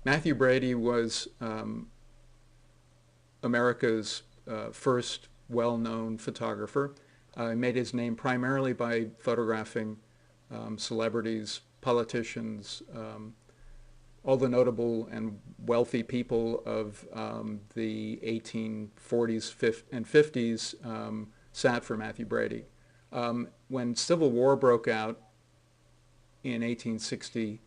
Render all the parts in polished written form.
Matthew Brady was America's first well-known photographer. He made his name primarily by photographing celebrities, politicians, all the notable and wealthy people of the 1840s and 50s sat for Matthew Brady. When Civil War broke out in 1860,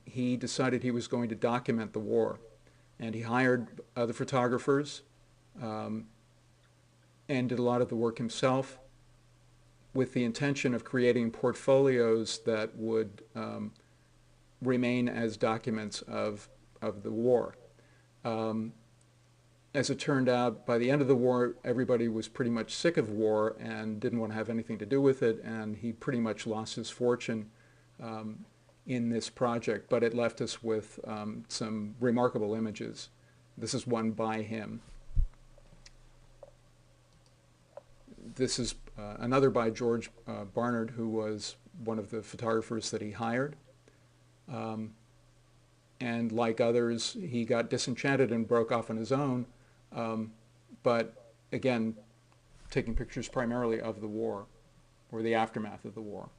he decided he was going to document the war. And he hired other photographers and did a lot of the work himself with the intention of creating portfolios that would remain as documents of the war. As it turned out, by the end of the war, everybody was pretty much sick of war and didn't want to have anything to do with it, and he pretty much lost his fortune in this project, but it left us with some remarkable images. This is one by him. This is another by George Barnard, who was one of the photographers that he hired. And like others, he got disenchanted and broke off on his own, but again, taking pictures primarily of the war or the aftermath of the war.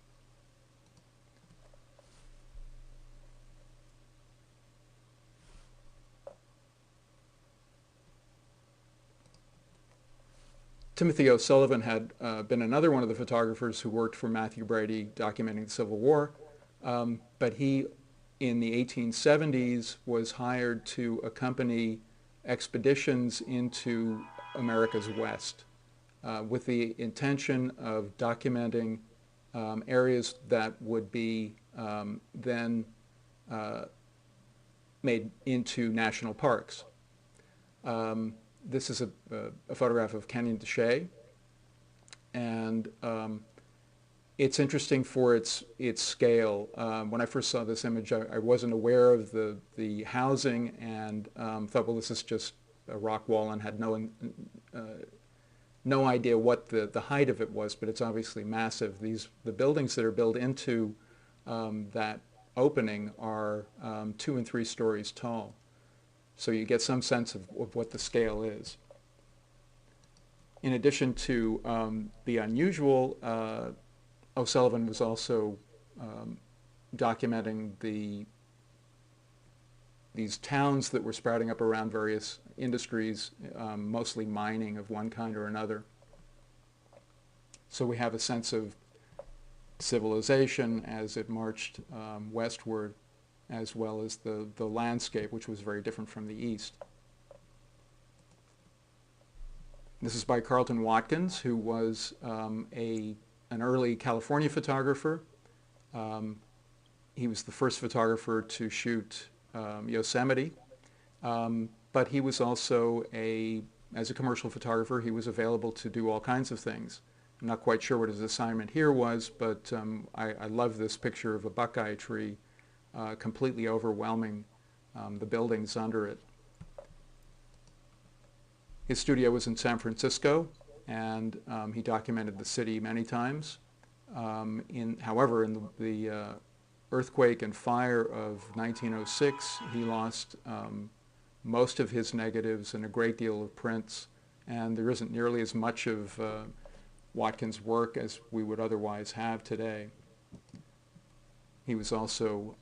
Timothy O'Sullivan had been another one of the photographers who worked for Matthew Brady documenting the Civil War, but he, in the 1870s, was hired to accompany expeditions into America's West with the intention of documenting areas that would be then made into national parks. This is a photograph of Canyon de Chelly, and it's interesting for its scale. When I first saw this image, I wasn't aware of the housing and thought, well, this is just a rock wall, and had no idea what the height of it was, but it's obviously massive. The buildings that are built into that opening are 2 and 3 stories tall. So you get some sense of what the scale is. In addition to the unusual, O'Sullivan was also documenting these towns that were sprouting up around various industries, mostly mining of one kind or another. So we have a sense of civilization as it marched westward, as well as the landscape, which was very different from the east. This is by Carlton Watkins, who was an early California photographer. He was the first photographer to shoot Yosemite, but he was also as a commercial photographer, he was available to do all kinds of things. I'm not quite sure what his assignment here was, but I love this picture of a buckeye tree completely overwhelming the buildings under it. His studio was in San Francisco, and he documented the city many times. However, in the earthquake and fire of 1906, he lost most of his negatives and a great deal of prints, and there isn't nearly as much of Watkins' work as we would otherwise have today. He was also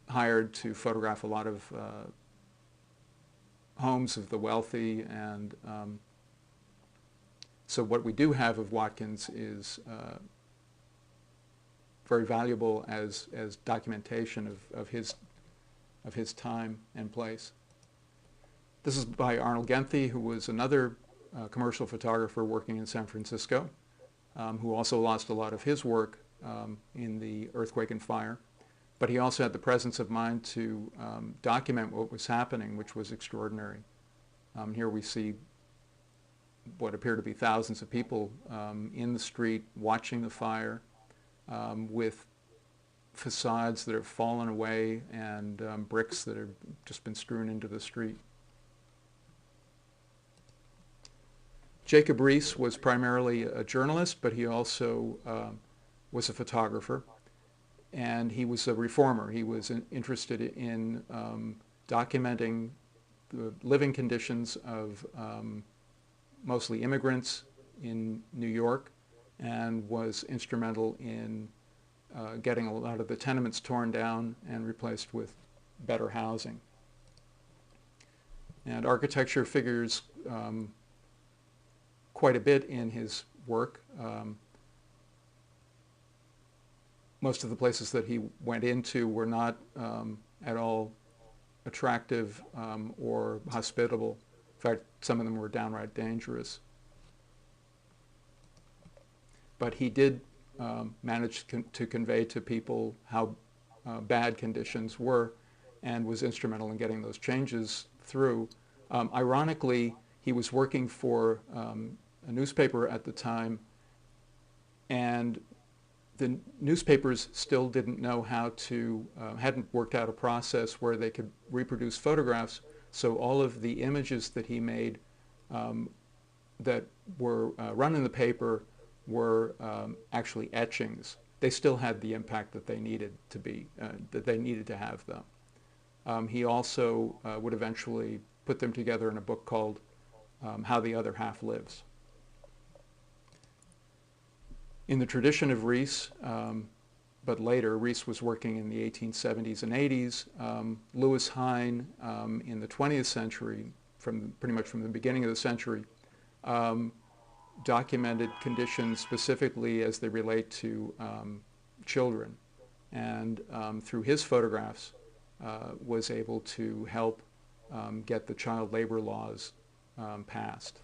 hired to photograph a lot of homes of the wealthy, and so what we do have of Watkins is very valuable as documentation of his time and place. This is by Arnold Genthe, who was another commercial photographer working in San Francisco, who also lost a lot of his work in the earthquake and fire. But he also had the presence of mind to document what was happening, which was extraordinary. Here we see what appear to be thousands of people in the street watching the fire, with facades that have fallen away and bricks that have just been strewn into the street. Jacob Riis was primarily a journalist, but he also was a photographer. and he was a reformer. He was interested in documenting the living conditions of mostly immigrants in New York, and was instrumental in getting a lot of the tenements torn down and replaced with better housing. And architecture figures quite a bit in his work. Most of the places that he went into were not at all attractive or hospitable. In fact, some of them were downright dangerous. But he did manage to convey to people how bad conditions were, and was instrumental in getting those changes through. Ironically, he was working for a newspaper at the time, and the newspapers still didn't know how to, hadn't worked out a process where they could reproduce photographs, so all of the images that he made that were run in the paper were actually etchings. They still had the impact that they needed to be, that they needed to have them. He also would eventually put them together in a book called How the Other Half Lives. In the tradition of Riis, but later, Riis was working in the 1870s and 80s. Louis Hine, in the 20th century, pretty much from the beginning of the century, documented conditions specifically as they relate to children, and through his photographs was able to help get the child labor laws passed.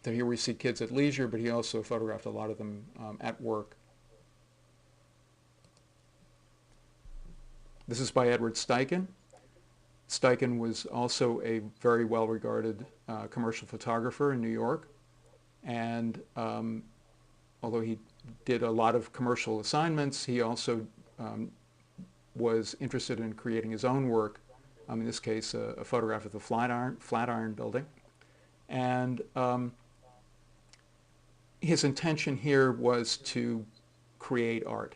So here we see kids at leisure, but he also photographed a lot of them at work. This is by Edward Steichen. Steichen was also a very well-regarded commercial photographer in New York, and although he did a lot of commercial assignments, he also was interested in creating his own work, in this case a photograph of the Flatiron Building. And his intention here was to create art.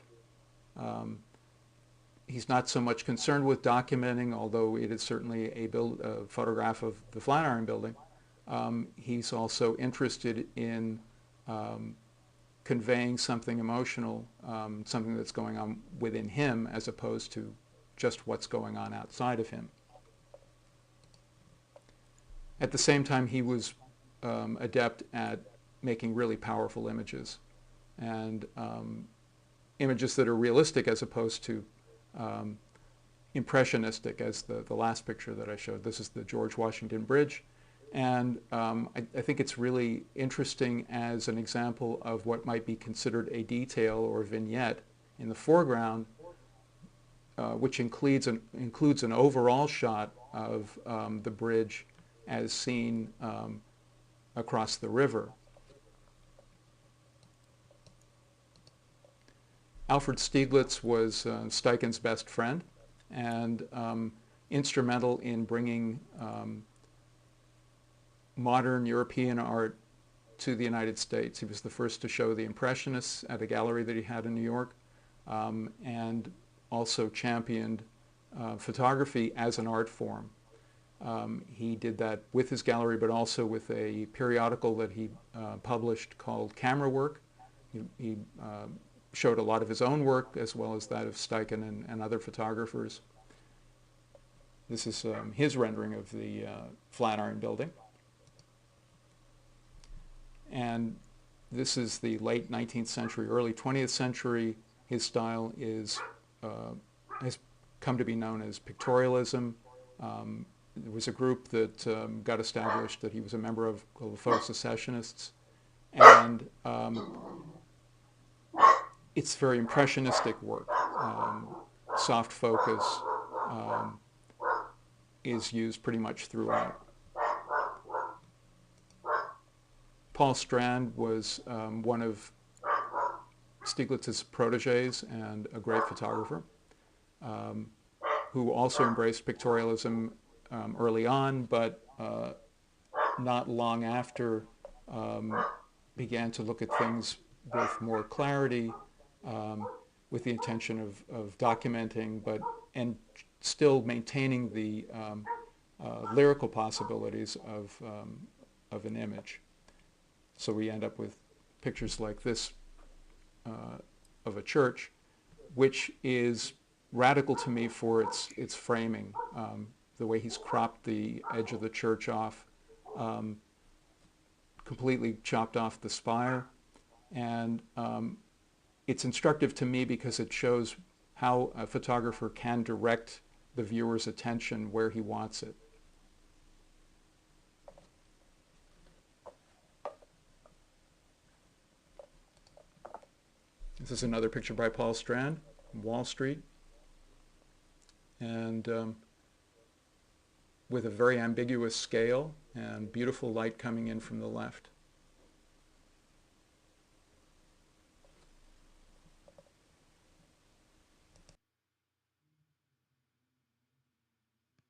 He's not so much concerned with documenting, although it is certainly a photograph of the Flatiron Building. He's also interested in conveying something emotional, something that's going on within him, as opposed to just what's going on outside of him. At the same time, he was adept at making really powerful images, and images that are realistic as opposed to impressionistic, as the last picture that I showed. This is the George Washington Bridge, and I think it's really interesting as an example of what might be considered a detail or vignette in the foreground, which includes an overall shot of the bridge as seen across the river. Alfred Stieglitz was Steichen's best friend, and instrumental in bringing modern European art to the United States. He was the first to show the Impressionists at a gallery that he had in New York, and also championed photography as an art form. He did that with his gallery, but also with a periodical that he published called Camera Work. He showed a lot of his own work as well as that of Steichen and other photographers. This is his rendering of the Flatiron Building. And this is the late 19th century, early 20th century. His style has come to be known as pictorialism. There was a group that got established that he was a member of, called the Photo-Secessionists, and it's very impressionistic work. Soft focus is used pretty much throughout. Paul Strand was one of Stieglitz's proteges and a great photographer who also embraced pictorialism early on, but not long after began to look at things with more clarity with the intention of documenting, and still maintaining the lyrical possibilities of an image. So we end up with pictures like this of a church, which is radical to me for its framing. The way he's cropped the edge of the church off, completely chopped off the spire, and it's instructive to me because it shows how a photographer can direct the viewer's attention where he wants it. This is another picture by Paul Strand, Wall Street, and with a very ambiguous scale and beautiful light coming in from the left.